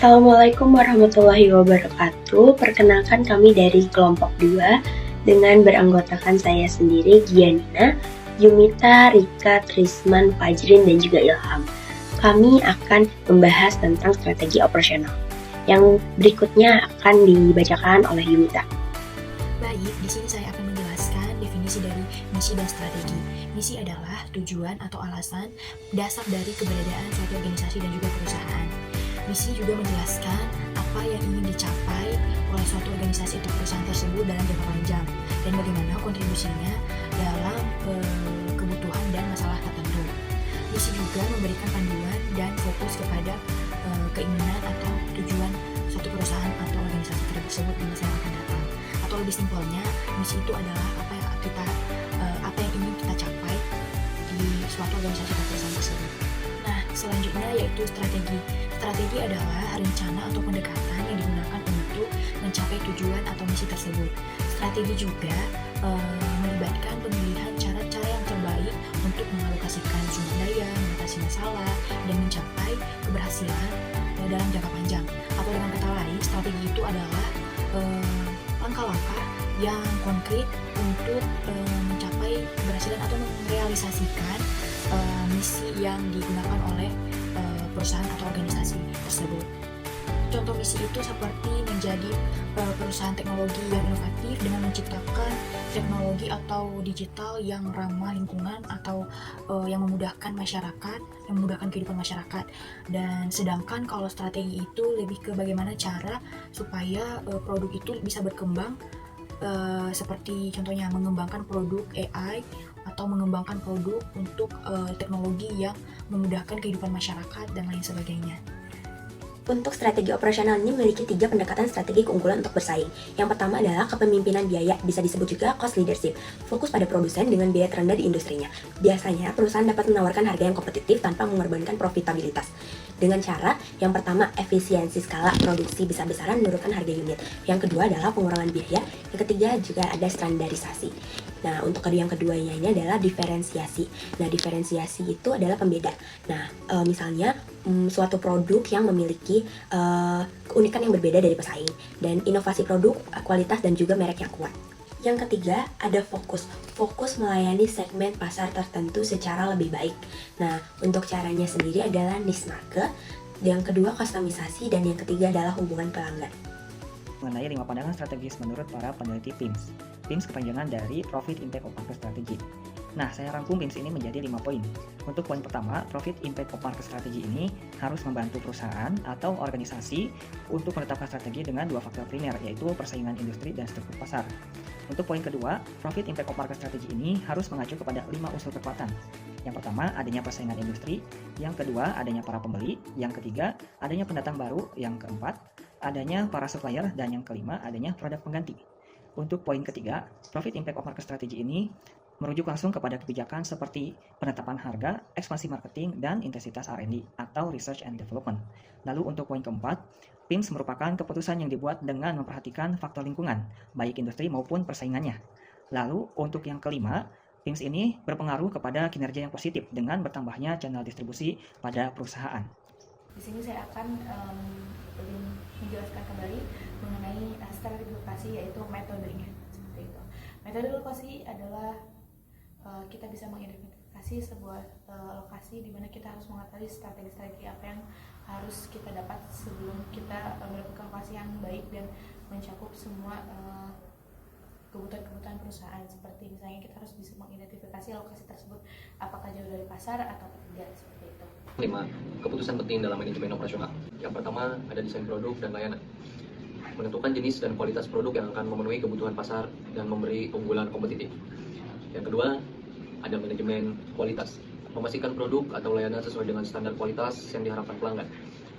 Assalamualaikum warahmatullahi wabarakatuh. Perkenalkan kami dari kelompok 2 dengan beranggotakan saya sendiri, Gianina, Yumita, Rika, Trisman, Fajrin, dan juga Ilham. Kami akan membahas tentang strategi operasional. Yang berikutnya akan dibacakan oleh Yumita. Baik, di sini saya akan menjelaskan definisi dari misi dan strategi. Misi adalah tujuan atau alasan dasar dari keberadaan suatu organisasi dan juga perusahaan. Misi juga menjelaskan apa yang ingin dicapai oleh suatu organisasi atau perusahaan tersebut dalam jangka panjang dan bagaimana kontribusinya dalam kebutuhan dan masalah tertentu. Misi juga memberikan panduan dan fokus kepada keinginan atau tujuan suatu perusahaan atau organisasi tersebut di masa yang akan datang. Atau lebih simpelnya, misi itu adalah apa yang ingin kita capai di suatu organisasi atau perusahaan tersebut. Nah, selanjutnya yaitu strategi. Strategi adalah rencana atau pendekatan yang digunakan untuk mencapai tujuan atau misi tersebut. Strategi juga melibatkan pemilihan cara-cara yang terbaik untuk mengalokasikan sumber daya, mengatasi masalah, dan mencapai keberhasilan dalam jangka panjang. Atau dengan kata lain, strategi itu adalah langkah-langkah yang konkret untuk mencapai keberhasilan atau merealisasikan misi yang digunakan oleh perusahaan atau organisasi tersebut. Contoh misi itu seperti menjadi perusahaan teknologi yang inovatif dengan menciptakan teknologi atau digital yang ramah lingkungan atau yang memudahkan masyarakat, yang memudahkan kehidupan masyarakat. Dan sedangkan kalau strategi itu lebih ke bagaimana cara supaya produk itu bisa berkembang, seperti contohnya mengembangkan produk AI atau mengembangkan produk untuk teknologi yang memudahkan kehidupan masyarakat dan lain sebagainya. Untuk strategi operasional ini memiliki 3 pendekatan strategi keunggulan untuk bersaing. Yang pertama adalah kepemimpinan biaya, bisa disebut juga cost leadership. Fokus pada produsen dengan biaya terendah di industrinya. Biasanya perusahaan dapat menawarkan harga yang kompetitif tanpa mengorbankan profitabilitas. Dengan cara, yang pertama efisiensi skala produksi besar-besaran menurunkan harga unit. Yang kedua adalah pengurangan biaya. Yang ketiga juga ada standarisasi. Nah, untuk yang keduanya ini adalah diferensiasi. Nah, diferensiasi itu adalah pembeda. Nah, misalnya suatu produk yang memiliki keunikan yang berbeda dari pesaing, dan inovasi produk, kualitas, dan juga merek yang kuat. Yang ketiga, ada fokus. Fokus melayani segmen pasar tertentu secara lebih baik. Nah, untuk caranya sendiri adalah niche market, yang kedua kustomisasi, dan yang ketiga adalah hubungan pelanggan. Mengenai 5 pandangan strategis menurut para peneliti PIMS. PIMS kepanjangan dari Profit Impact of Market Strategy. Nah, saya rangkum PIMS ini menjadi 5 poin. Untuk poin pertama, Profit Impact of Market Strategy ini harus membantu perusahaan atau organisasi untuk menetapkan strategi dengan 2 faktor primer, yaitu persaingan industri dan struktur pasar. Untuk poin kedua, Profit Impact of Market Strategy ini harus mengacu kepada 5 unsur kekuatan. Yang pertama, adanya persaingan industri. Yang kedua, adanya para pembeli. Yang ketiga, adanya pendatang baru. Yang keempat, adanya para supplier. Dan yang kelima, adanya produk pengganti. Untuk poin ketiga, Profit Impact of Market Strategy ini merujuk langsung kepada kebijakan seperti penetapan harga, ekspansi marketing, dan intensitas R&D atau Research and Development. Lalu untuk poin keempat, PIMS merupakan keputusan yang dibuat dengan memperhatikan faktor lingkungan, baik industri maupun persaingannya. Lalu untuk yang kelima, PIMS ini berpengaruh kepada kinerja yang positif dengan bertambahnya channel distribusi pada perusahaan. Di sini saya akan menjelaskan kembali mengenai strategi lokasi, yaitu metodenya. Seperti itu. Metode lokasi adalah kita bisa mengidentifikasi sebuah lokasi di mana kita harus mengetahui strategi-strategi apa yang harus kita dapat sebelum kita mendapatkan lokasi yang baik dan mencakup semua kebutuhan perusahaan. Seperti misalnya kita harus bisa mengidentifikasi lokasi tersebut apakah jauh dari pasar atau tidak, seperti itu. 5. Keputusan penting dalam manajemen operasional. Yang pertama, ada desain produk dan layanan. Menentukan jenis dan kualitas produk yang akan memenuhi kebutuhan pasar dan memberi keunggulan kompetitif. Yang kedua, ada manajemen kualitas. Memastikan produk atau layanan sesuai dengan standar kualitas yang diharapkan pelanggan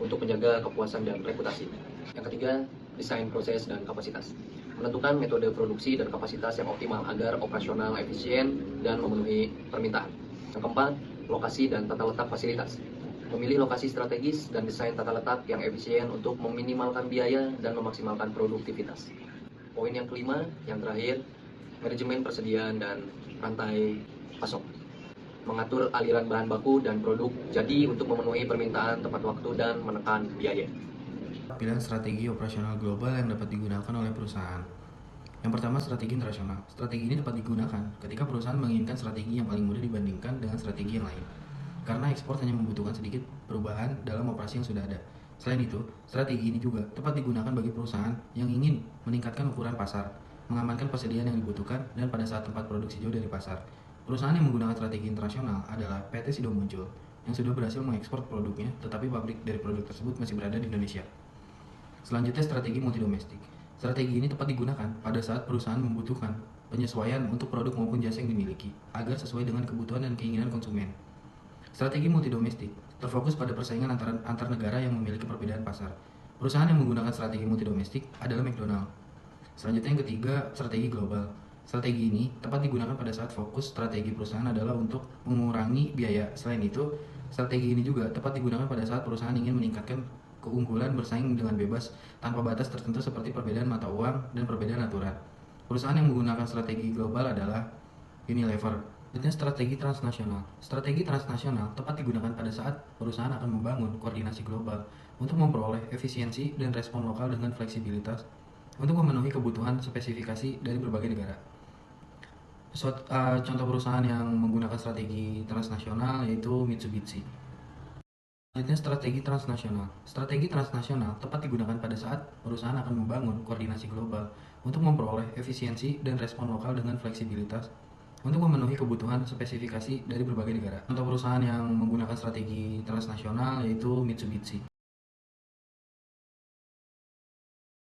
untuk menjaga kepuasan dan reputasi. Yang ketiga, desain proses dan kapasitas. Menentukan metode produksi dan kapasitas yang optimal agar operasional efisien dan memenuhi permintaan. Yang keempat, lokasi dan tata letak fasilitas. Memilih lokasi strategis dan desain tata letak yang efisien untuk meminimalkan biaya dan memaksimalkan produktivitas. Poin yang kelima, yang terakhir, manajemen persediaan dan rantai pasok. Mengatur aliran bahan baku dan produk jadi untuk memenuhi permintaan tepat waktu dan menekan biaya. pilihan strategi operasional global yang dapat digunakan oleh perusahaan. Yang pertama, strategi internasional. Strategi ini dapat digunakan ketika perusahaan menginginkan strategi yang paling mudah dibandingkan dengan strategi yang lain. Karena ekspor hanya membutuhkan sedikit perubahan dalam operasi yang sudah ada. Selain itu, strategi ini juga tepat digunakan bagi perusahaan yang ingin meningkatkan ukuran pasar, mengamankan persediaan yang dibutuhkan, dan pada saat tempat produksi jauh dari pasar. Perusahaan yang menggunakan strategi internasional adalah PT Sido Muncul, yang sudah berhasil mengekspor produknya, tetapi pabrik dari produk tersebut masih berada di Indonesia. Selanjutnya, strategi multidomestik. Strategi ini tepat digunakan pada saat perusahaan membutuhkan penyesuaian untuk produk maupun jasa yang dimiliki, agar sesuai dengan kebutuhan dan keinginan konsumen. Strategi multidomestik terfokus pada persaingan antar negara yang memiliki perbedaan pasar. Perusahaan yang menggunakan strategi multidomestik adalah McDonald. Selanjutnya yang ketiga, strategi global. Strategi ini tepat digunakan pada saat fokus strategi perusahaan adalah untuk mengurangi biaya. Selain itu, strategi ini juga tepat digunakan pada saat perusahaan ingin meningkatkan keunggulan bersaing dengan bebas tanpa batas tertentu seperti perbedaan mata uang dan perbedaan aturan. Perusahaan yang menggunakan strategi global adalah Unilever. Selanjutnya, strategi transnasional. Strategi transnasional tepat digunakan pada saat perusahaan akan membangun koordinasi global untuk memperoleh efisiensi dan respon lokal dengan fleksibilitas untuk memenuhi kebutuhan spesifikasi dari berbagai negara. Contoh perusahaan yang menggunakan strategi transnasional yaitu Mitsubishi. Selanjutnya, strategi transnasional. Strategi transnasional tepat digunakan pada saat perusahaan akan membangun koordinasi global untuk memperoleh efisiensi dan respon lokal dengan fleksibilitas untuk memenuhi kebutuhan spesifikasi dari berbagai negara. Contoh perusahaan yang menggunakan strategi transnasional yaitu Mitsubishi.